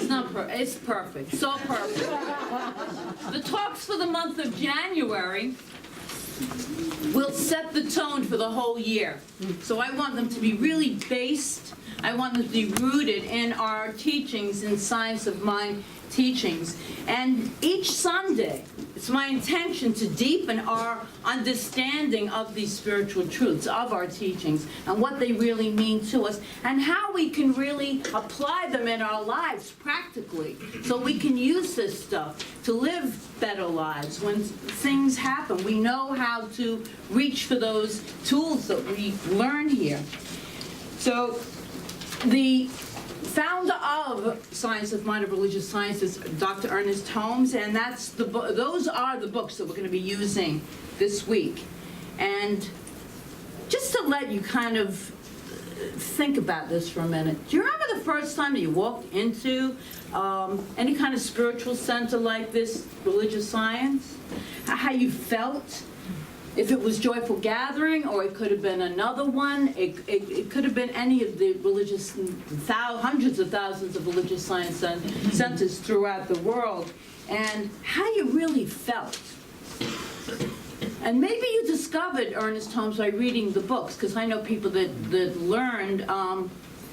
It's not perfect. It's perfect. So perfect. The talks for the month of January will set the tone for the whole year. So I want them to be really based. I want them to be rooted in our teachings, in Science of Mind teachings. And each Sunday, it's my intention to deepen our understanding of these spiritual truths, of our teachings, and what they really mean to us, and how we can really apply them in our lives practically, so we can use this stuff to live better lives. When things happen, we know how to reach for those tools that we learn here. So the founder of Science of Mind of Religious Science is Dr. Ernest Holmes, and those are the books that we're going to be using this week. And just to let you kind of think about this for a minute, do you remember the first time that you walked into any kind of spiritual center like this, religious science? How you felt? If it was Joyful Gathering, or it could have been another one, it could have been any of the religious, hundreds of thousands of religious science centers throughout the world, and how you really felt. And maybe you discovered Ernest Holmes by reading the books, because I know people that learned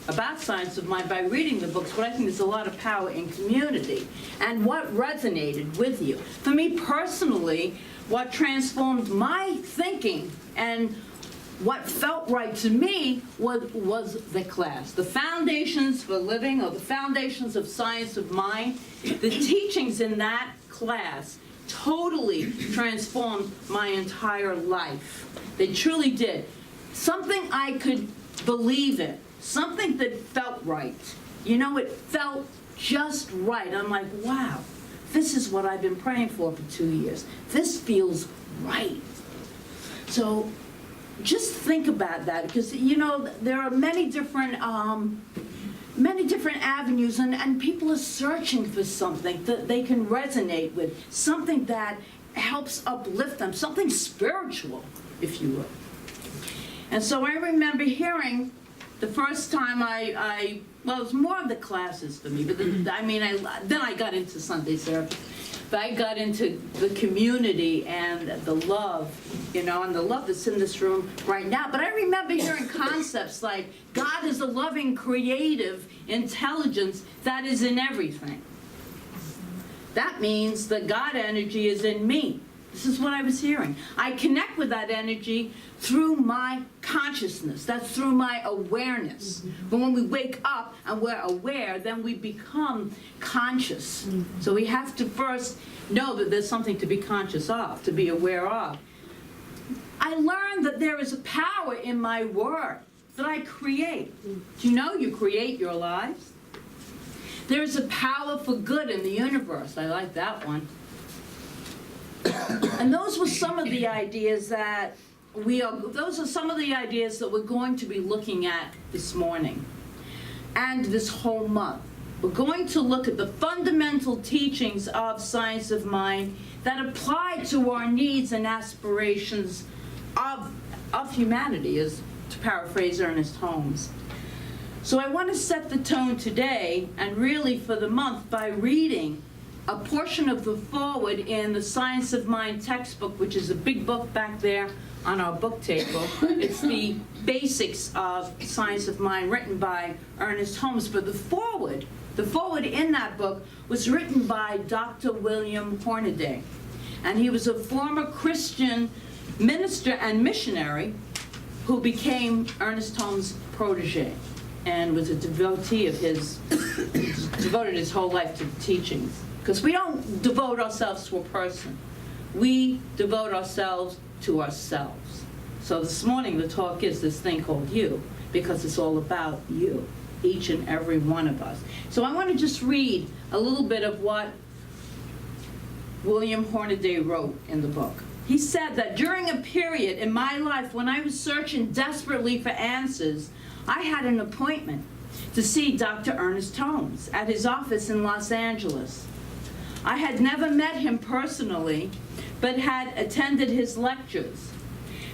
about Science of Mind by reading the books, but I think there's a lot of power in community and what resonated with you. For me personally, what transformed my thinking and what felt right to me was the class. The Foundations for Living, or the Foundations of Science of Mind, the teachings in that class totally transformed my entire life. They truly did. Something I could believe in, something that felt right. You know, it felt just right. I'm like, wow. This is what I've been praying for 2 years. This feels right. So just think about that, because, you know, there are many different avenues, and people are searching for something that they can resonate with, something that helps uplift them, something spiritual, if you will. And so I remember hearing the first time well, it was more of the classes for me, but then I got into Sunday service. But I got into the community and the love, you know, and the love that's in this room right now. But I remember hearing concepts like God is a loving, creative intelligence that is in everything. That means the God energy is in me. This is what I was hearing. I connect with that energy through my consciousness. That's through my awareness. But when we wake up and we're aware, then we become conscious. So we have to first know that there's something to be conscious of, to be aware of. I learned that there is a power in my word that I create. Do you know you create your lives? There is a power for good in the universe. I like that one. And those were some of the ideas that those are some of the ideas that we're going to be looking at this morning and this whole month. We're going to look at the fundamental teachings of Science of Mind that apply to our needs and aspirations of humanity, as to paraphrase Ernest Holmes. So I want to set the tone today, and really for the month, by reading a portion of the foreword in the Science of Mind textbook, which is a big book back there on our book table. It's the basics of Science of Mind, written by Ernest Holmes. But the foreword in that book was written by Dr. William Hornaday. And he was a former Christian minister and missionary who became Ernest Holmes' protege and was a devotee of his, devoted his whole life to teachings. Because we don't devote ourselves to a person. We devote ourselves to ourselves. So this morning the talk is this thing called you, because it's all about you, each and every one of us. So I want to just read a little bit of what William Hornaday wrote in the book. He said that during a period in my life when I was searching desperately for answers, I had an appointment to see Dr. Ernest Holmes at his office in Los Angeles. I had never met him personally, but had attended his lectures,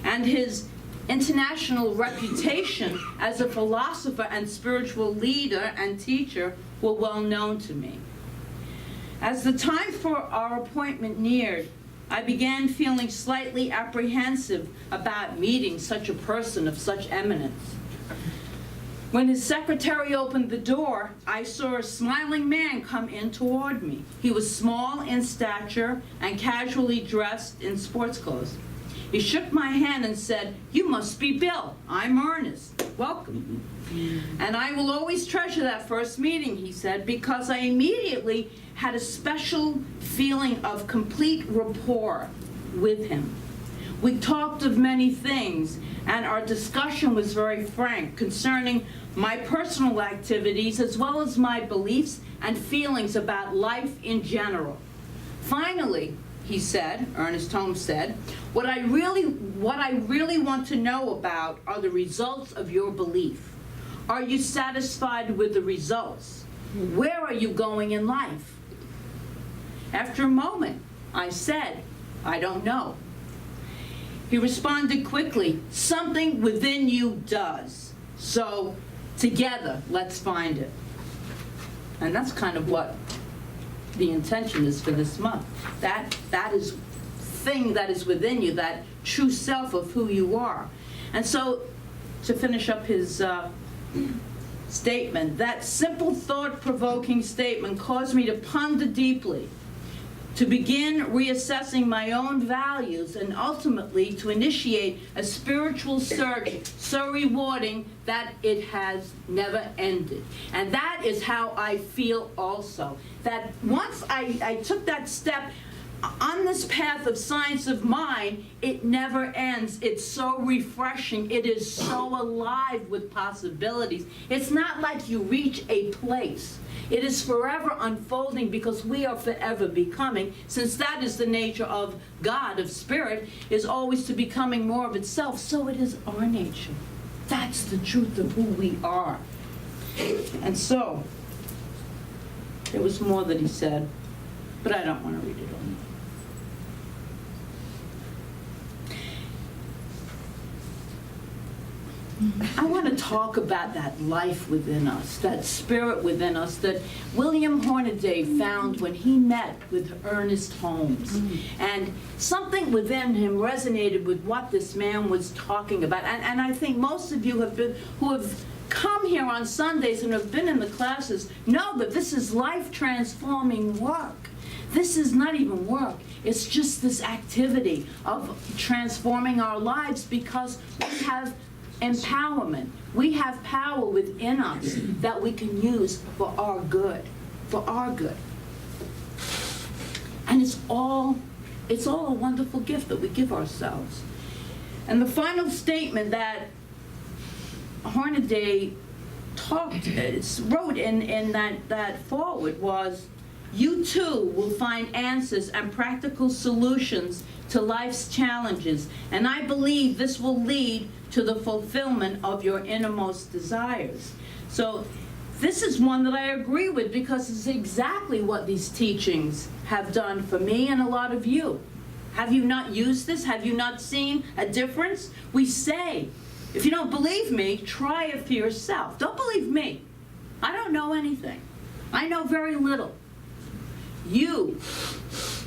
and his international reputation as a philosopher and spiritual leader and teacher were well known to me. As the time for our appointment neared, I began feeling slightly apprehensive about meeting such a person of such eminence. When his secretary opened the door, I saw a smiling man come in toward me. He was small in stature and casually dressed in sports clothes. He shook my hand and said, "You must be Bill. I'm Ernest. Welcome." "And I will always treasure that first meeting," he said, "because I immediately had a special feeling of complete rapport with him. We talked of many things, and our discussion was very frank concerning my personal activities as well as my beliefs and feelings about life in general. Finally, he said, Ernest Holmes said, what I really want to know about are the results of your belief. Are you satisfied with the results? Where are you going in life?" After a moment, I said, "I don't know." He responded quickly, "Something within you does. So together, let's find it." And that's kind of what the intention is for this month. That is thing that is within you, that true self of who you are. And so, to finish up his statement, that simple thought-provoking statement caused me to ponder deeply, to begin reassessing my own values, and ultimately to initiate a spiritual search so rewarding that it has never ended. And that is how I feel also. That once I took that step on this path of science of mind, it never ends. It's so refreshing. It is so alive with possibilities. It's not like you reach a place. It is forever unfolding because we are forever becoming, since that is the nature of God, of spirit, is always to becoming more of itself. So it is our nature. That's the truth of who we are. And so, there was more that he said, but I don't want to read it all. I want to talk about that life within us, that spirit within us that William Hornaday found when he met with Ernest Holmes. And something within him resonated with what this man was talking about. And I think most of you who have come here on Sundays and have been in the classes know that this is life-transforming work. This is not even work. It's just this activity of transforming our lives because we have empowerment. We have power within us that we can use for our good, And it's all a wonderful gift that we give ourselves. And the final statement that Hornaday wrote in that foreword was, "You too will find answers and practical solutions to life's challenges, and I believe this will lead to the fulfillment of your innermost desires." So this is one that I agree with because it's exactly what these teachings have done for me and a lot of you. Have you not used this? Have you not seen a difference? We say, if you don't believe me, try it for yourself. Don't believe me. I don't know anything. I know very little. You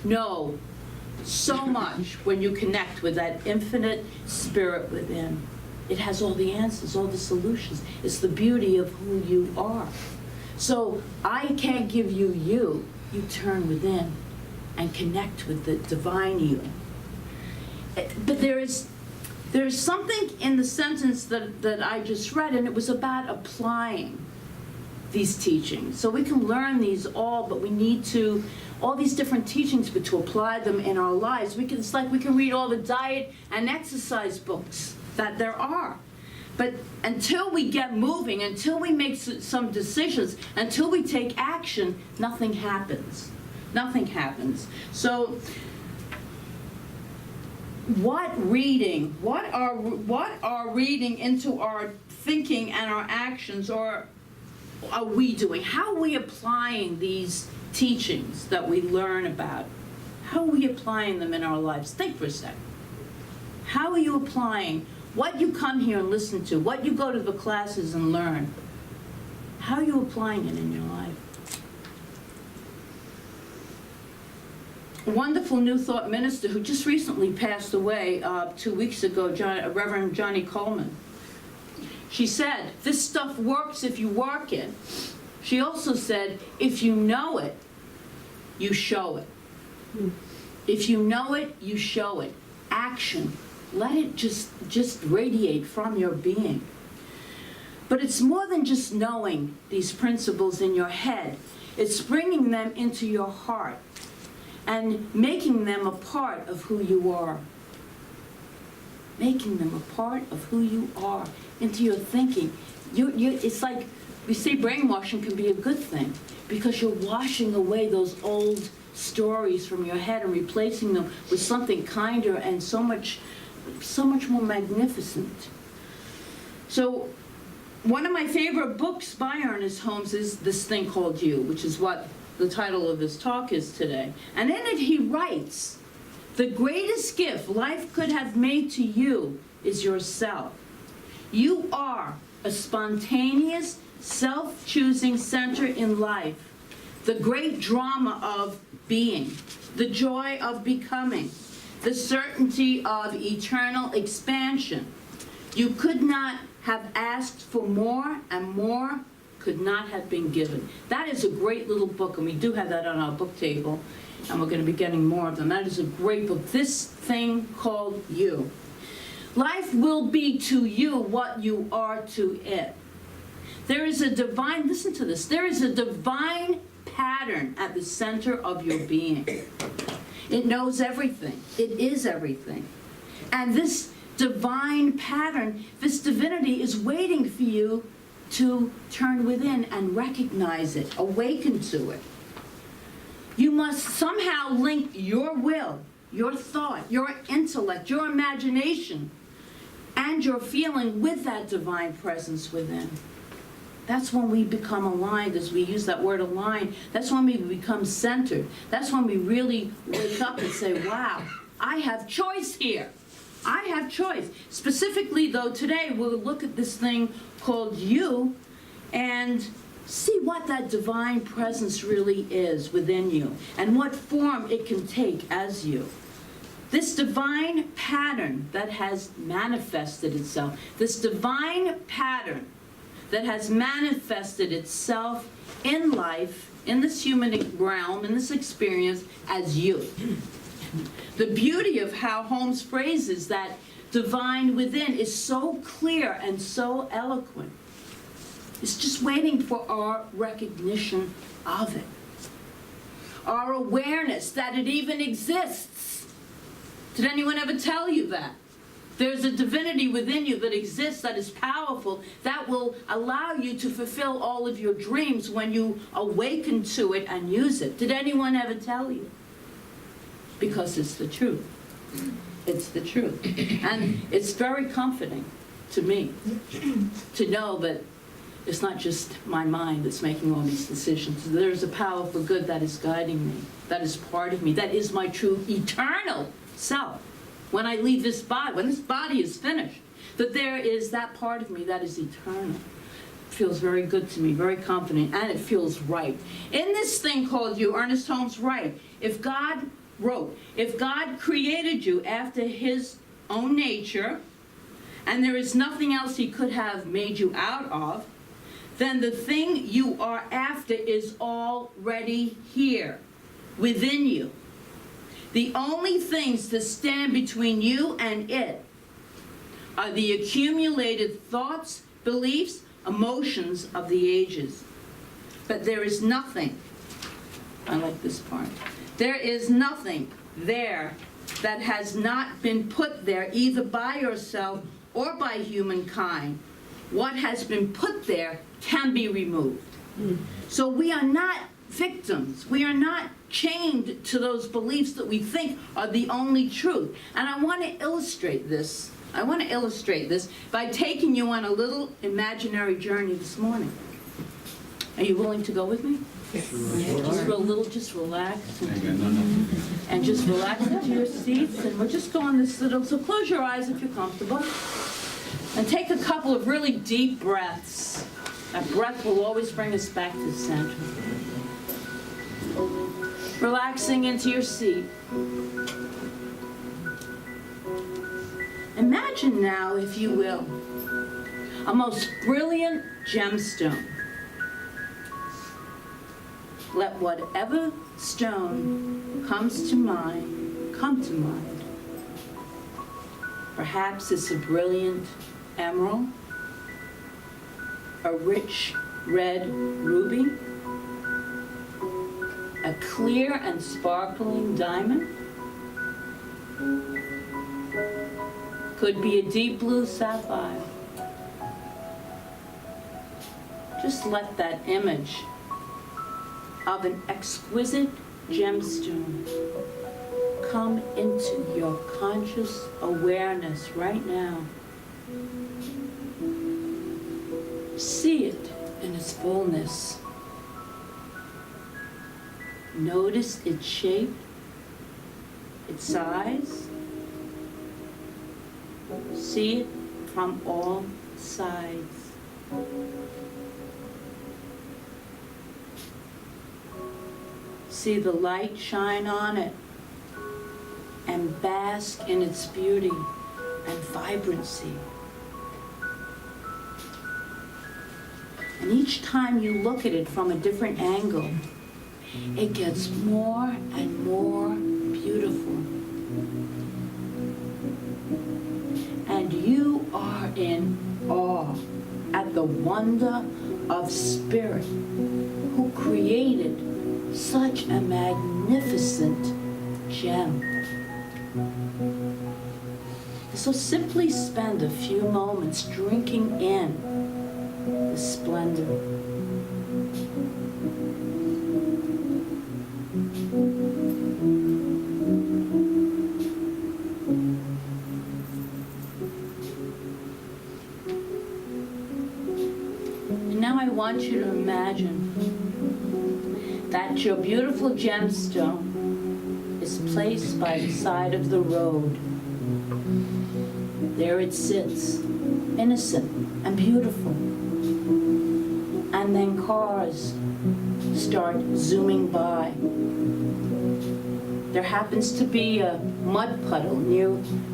know so much when you connect with that infinite spirit within. It has all the answers, all the solutions. It's the beauty of who you are. So I can't give you you. You turn within and connect with the divine you. But there is something in the sentence that I just read, and it was about applying these teachings. So we can learn these all, but we need to, all these different teachings, but to apply them in our lives. It's like we can read all the diet and exercise books that there are. But until we get moving, until we make some decisions, until we take action, nothing happens. Nothing happens. So what are reading into our thinking and our actions, or are we doing? How are we applying these teachings that we learn about? How are we applying them in our lives? Think for a second. How are you applying what you come here and listen to, what you go to the classes and learn? How are you applying it in your life? wonderful New Thought minister who just recently passed away 2 weeks ago, Reverend Johnny Coleman. She said, this stuff works if you work it. She also said, if you know it, you show it. If you know it, you show it. Action. Let it just radiate from your being. But it's more than just knowing these principles in your head. It's bringing them into your heart and making them a part of who you are. Making them a part of who you are, into your thinking. It's like, we say brainwashing can be a good thing because you're washing away those old stories from your head and replacing them with something kinder and so much more magnificent. So one of my favorite books by Ernest Holmes is This Thing Called You, which is what the title of this talk is today. And in it he writes, the greatest gift life could have made to you is yourself. You are a spontaneous, self-choosing center in life, the great drama of being, the joy of becoming, the certainty of eternal expansion. You could not have asked for more, and more could not have been given. That is a great little book, and we do have that on our book table, and we're going to be getting more of them. That is a great book, This Thing Called You. Life will be to you what you are to it. There is a divine, listen to this, there is a divine pattern at the center of your being. It knows everything. It is everything. And this divine pattern, this divinity is waiting for you to turn within and recognize it, awaken to it. You must somehow link your will, your thought, your intellect, your imagination, and your feeling with that divine presence within. That's when we become aligned, as we use that word align. That's when we become centered. That's when we really wake up and say, wow, I have choice here. I have choice. Specifically, though, today we'll look at this thing called you and see what that divine presence really is within you and what form it can take as you. This divine pattern that has manifested itself, this divine pattern that has manifested itself in life, in this human realm, in this experience as you. The beauty of how Holmes phrases that divine within is so clear and so eloquent. It's just waiting for our recognition of it. Our awareness that it even exists. Did anyone ever tell you that? There's a divinity within you that exists, that is powerful, that will allow you to fulfill all of your dreams when you awaken to it and use it. Did anyone ever tell you? Because it's the truth. It's the truth. And it's very comforting to me to know that it's not just my mind that's making all these decisions. There's a power for good that is guiding me, that is part of me, that is my true eternal self. When I leave this body, when this body is finished, that there is that part of me that is eternal. It feels very good to me, very confident, and it feels right. In this thing called you, Ernest Holmes wrote, if God created you after his own nature, and there is nothing else he could have made you out of, then the thing you are after is already here, within you. The only things that stand between you and it are the accumulated thoughts, beliefs, emotions of the ages. But there is nothing, I like this part, there is nothing there that has not been put there either by yourself or by humankind. What has been put there can be removed. So we are not victims. We are not chained to those beliefs that we think are the only truth. And I want to illustrate this. I want to illustrate this by taking you on a little imaginary journey this morning. Are you willing to go with me? Sure. Just relax. And just relax into your seats. And we'll just go on this little, so close your eyes if you're comfortable. And take a couple of really deep breaths. That breath will always bring us back to the center. relaxing into your seat. Imagine now, if you will, a most brilliant gemstone. Let whatever stone comes to mind, come to mind. Perhaps it's a brilliant emerald, a rich red ruby, a clear and sparkling diamond. Could be a deep blue sapphire. Just let that image of an exquisite gemstone come into your conscious awareness right now. See it in its fullness. Notice its shape, its size. See it from all sides. See the light shine on it and bask in its beauty and vibrancy. And each time you look at it from a different angle, it gets more and more beautiful. And you are in awe at the wonder of Spirit who created such a magnificent gem. So simply spend a few moments drinking in the splendor. And now I want you to imagine that your beautiful gemstone is placed by the side of the road. There it sits, innocent and beautiful. And then cars start zooming by. There happens to be a mud puddle near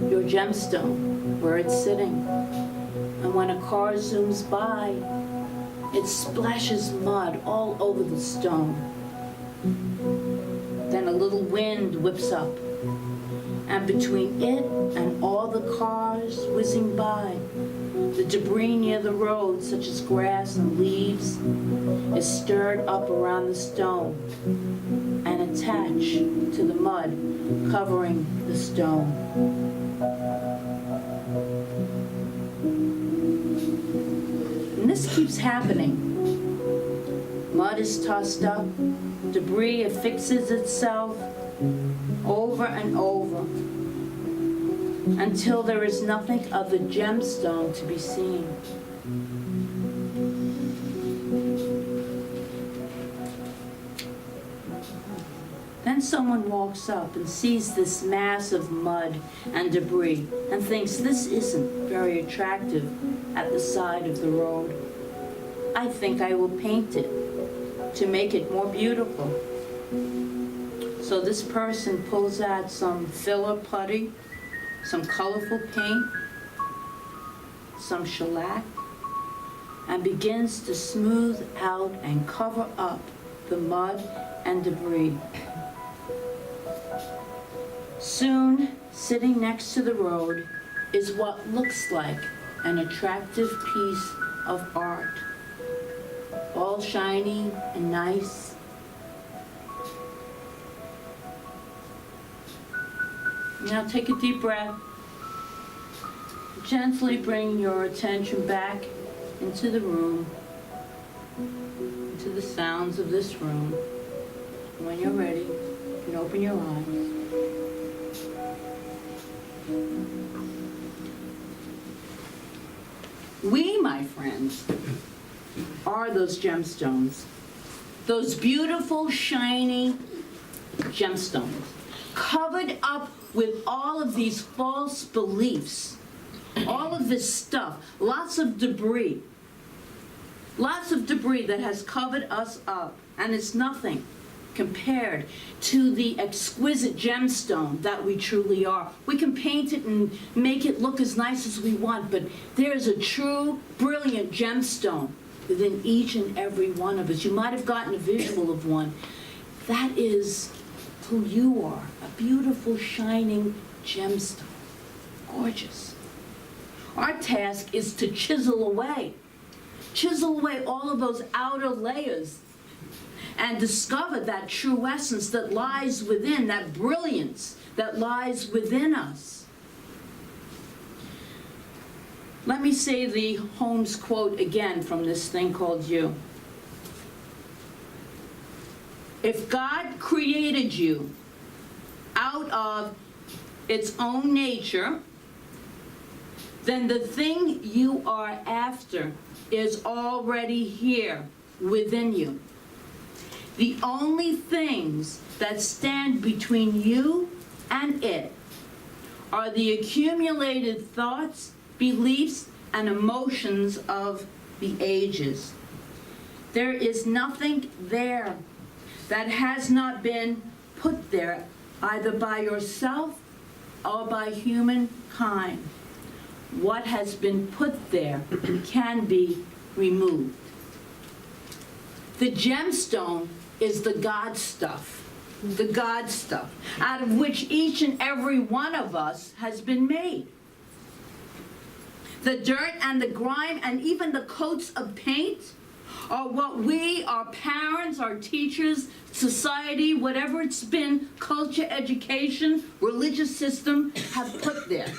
your gemstone where it's sitting. And when a car zooms by, it splashes mud all over the stone. Then a little wind whips up, and between it and all the cars whizzing by, the debris near the road, such as grass and leaves, is stirred up around the stone and attached to the mud covering the stone. And this keeps happening. Mud is tossed up, debris affixes itself over and over until there is nothing of the gemstone to be seen. Then someone walks up and sees this mass of mud and debris and thinks this isn't very attractive at the side of the road. I think I will paint it to make it more beautiful. So this person pulls out some filler putty, some colorful paint, some shellac, and begins to smooth out and cover up the mud and debris. Soon, sitting next to the road is what looks like an attractive piece of art, all shiny and nice. Now take a deep breath. Gently bring your attention back into the room, into the sounds of this room. When you're ready, you can open your eyes. We, my friends, are those gemstones. Those beautiful, shiny gemstones, covered up with all of these false beliefs, all of this stuff, lots of debris that has covered us up, and it's nothing compared to the exquisite gemstone that we truly are. We can paint it and make it look as nice as we want, but there is a true, brilliant gemstone within each and every one of us. You might have gotten a visual of one. That is who you are, a beautiful, shining gemstone. Gorgeous. Our task is to chisel away all of those outer layers and discover that true essence that lies within, that brilliance that lies within us. Let me say the Holmes quote again from this thing called you. If God created you out of its own nature, then the thing you are after is already here within you. The only things that stand between you and it are the accumulated thoughts, beliefs, and emotions of the ages. There is nothing there that has not been put there either by yourself or by humankind. What has been put there can be removed. The gemstone is the God stuff, out of which each and every one of us has been made. The dirt and the grime and even the coats of paint are what we, our parents, our teachers, society, whatever it's been, culture, education, religious system, have put there.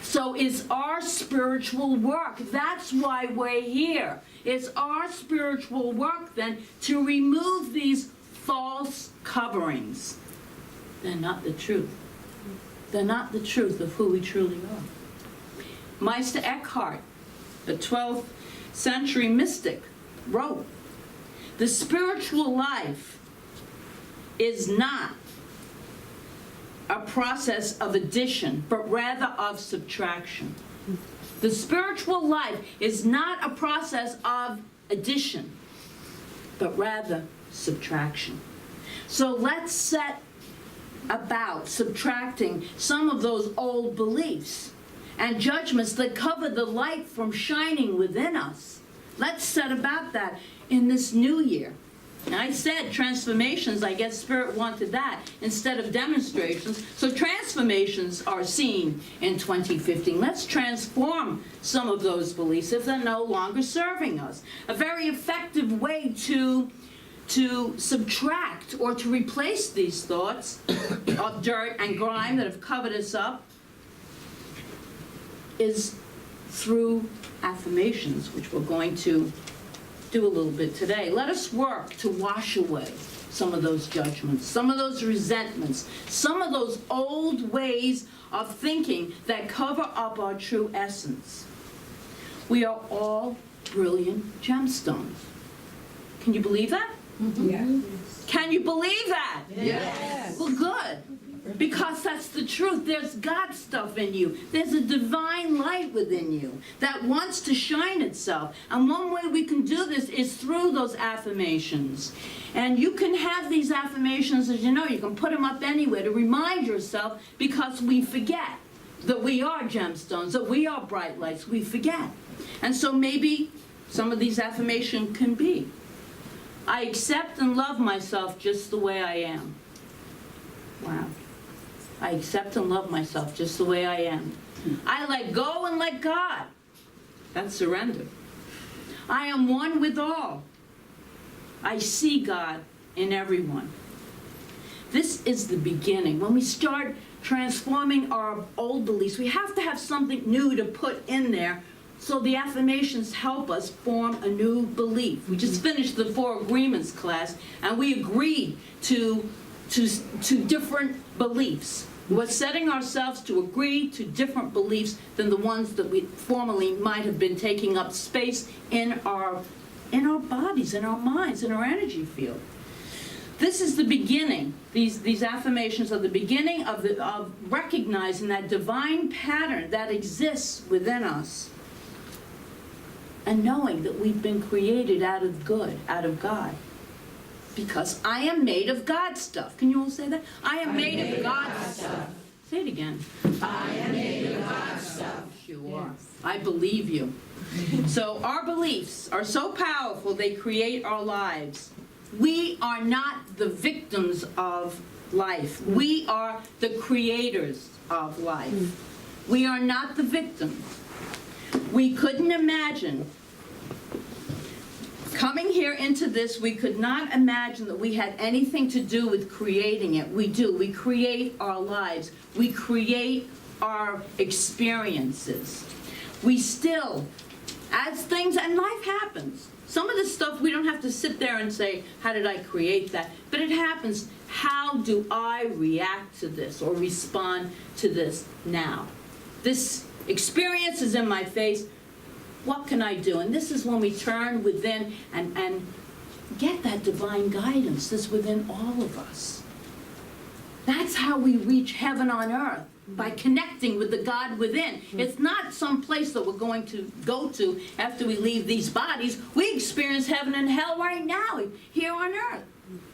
So it's our spiritual work. That's why we're here. It's our spiritual work then to remove these false coverings. They're not the truth. They're not the truth of who we truly are. Meister Eckhart, the 12th century mystic, wrote, "The spiritual life is not a process of addition, but rather of subtraction." The spiritual life is not a process of addition, but rather subtraction. So let's set about subtracting some of those old beliefs and judgments that cover the light from shining within us. Let's set about that in this new year. Now, I said transformations, I guess Spirit wanted that instead of demonstrations. So transformations are seen in 2015. Let's transform some of those beliefs if they're no longer serving us. A very effective way to subtract or to replace these thoughts of dirt and grime that have covered us up is through affirmations, which we're going to do a little bit today. Let us work to wash away some of those judgments, some of those resentments, some of those old ways of thinking that cover up our true essence. We are all brilliant gemstones. Can you believe that? Yes. Can you believe that? Yes. Well, good. Because that's the truth. There's God stuff in you. There's a divine light within you that wants to shine itself. And one way we can do this is through those affirmations. And you can have these affirmations, as you know, you can put them up anywhere to remind yourself, because we forget that we are gemstones, that we are bright lights. We forget. And so maybe some of these affirmations can be, I accept and love myself just the way I am. Wow. I accept and love myself just the way I am. I let go and let God. That's surrender. I am one with all. I see God in everyone. This is the beginning. When we start transforming our old beliefs, we have to have something new to put in there. So the affirmations help us form a new belief. We just finished the 4 agreements class, and we agreed to different beliefs. We're setting ourselves to agree to different beliefs than the ones that we formerly might have been taking up space in our bodies, in our minds, in our energy field. This is the beginning. These affirmations are the beginning of recognizing that divine pattern that exists within us, and knowing that we've been created out of good, out of God. because I am made of God's stuff. Can you all say that? I am made of God's stuff. Say it again. I am made of God's stuff. You are. I believe you. So our beliefs are so powerful, they create our lives. We are not the victims of life. We are the creators of life. We are not the victims. We couldn't imagine coming here into this, we could not imagine that we had anything to do with creating it. We do. We create our lives. We create our experiences. We still, as things, and life happens. Some of the stuff we don't have to sit there and say, how did I create that? But it happens. How do I react to this or respond to this now? This experience is in my face. What can I do? And this is when we turn within and get that divine guidance that's within all of us. That's how we reach heaven on earth, by connecting with the God within. It's not some place that we're going to go to after we leave these bodies. We experience heaven and hell right now, here on earth.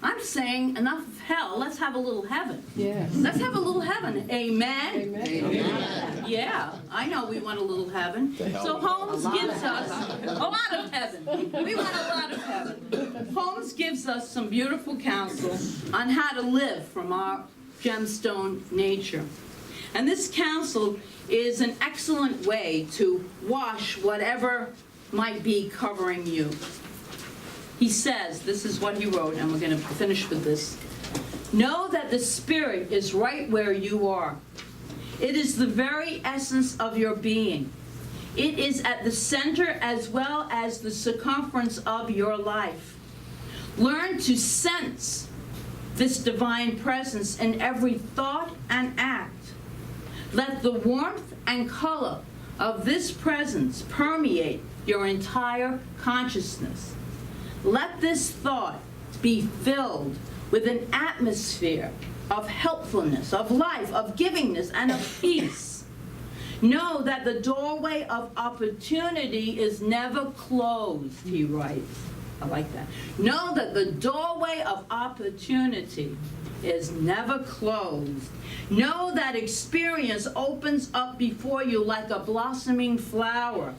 I'm saying enough of hell. Let's have a little heaven. Yes. Let's have a little heaven. Amen? Amen. Amen. Yeah, I know we want a little heaven. So Holmes gives us a lot of heaven. We want a lot of heaven. Holmes gives us some beautiful counsel on how to live from our gemstone nature. And this counsel is an excellent way to wash whatever might be covering you. He says, this is what he wrote, and we're going to finish with this. Know that the Spirit is right where you are. It is the very essence of your being. It is at the center as well as the circumference of your life. Learn to sense this divine presence in every thought and act. Let the warmth and color of this presence permeate your entire consciousness. Let this thought be filled with an atmosphere of helpfulness, of life, of givingness, and of peace. Know that the doorway of opportunity is never closed, he writes. I like that. Know that the doorway of opportunity is never closed. Know that experience opens up before you like a blossoming flower.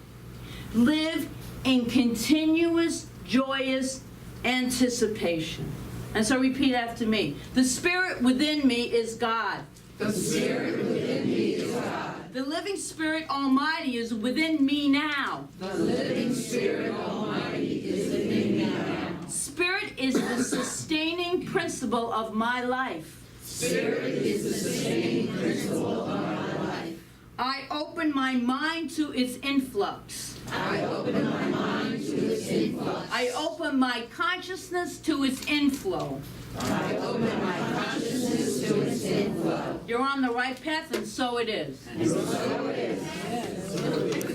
Live in continuous, joyous anticipation. And so repeat after me. The Spirit within me is God. The Spirit within me is God. The living Spirit Almighty is within me now. The living Spirit Almighty is within me now. Spirit is the sustaining principle of my life. Spirit is the sustaining principle of my life. I open my mind to its influx. I open my mind to its influx. I open my consciousness to its inflow. I open my consciousness to its inflow. You're on the right path, and so it is. And so it is.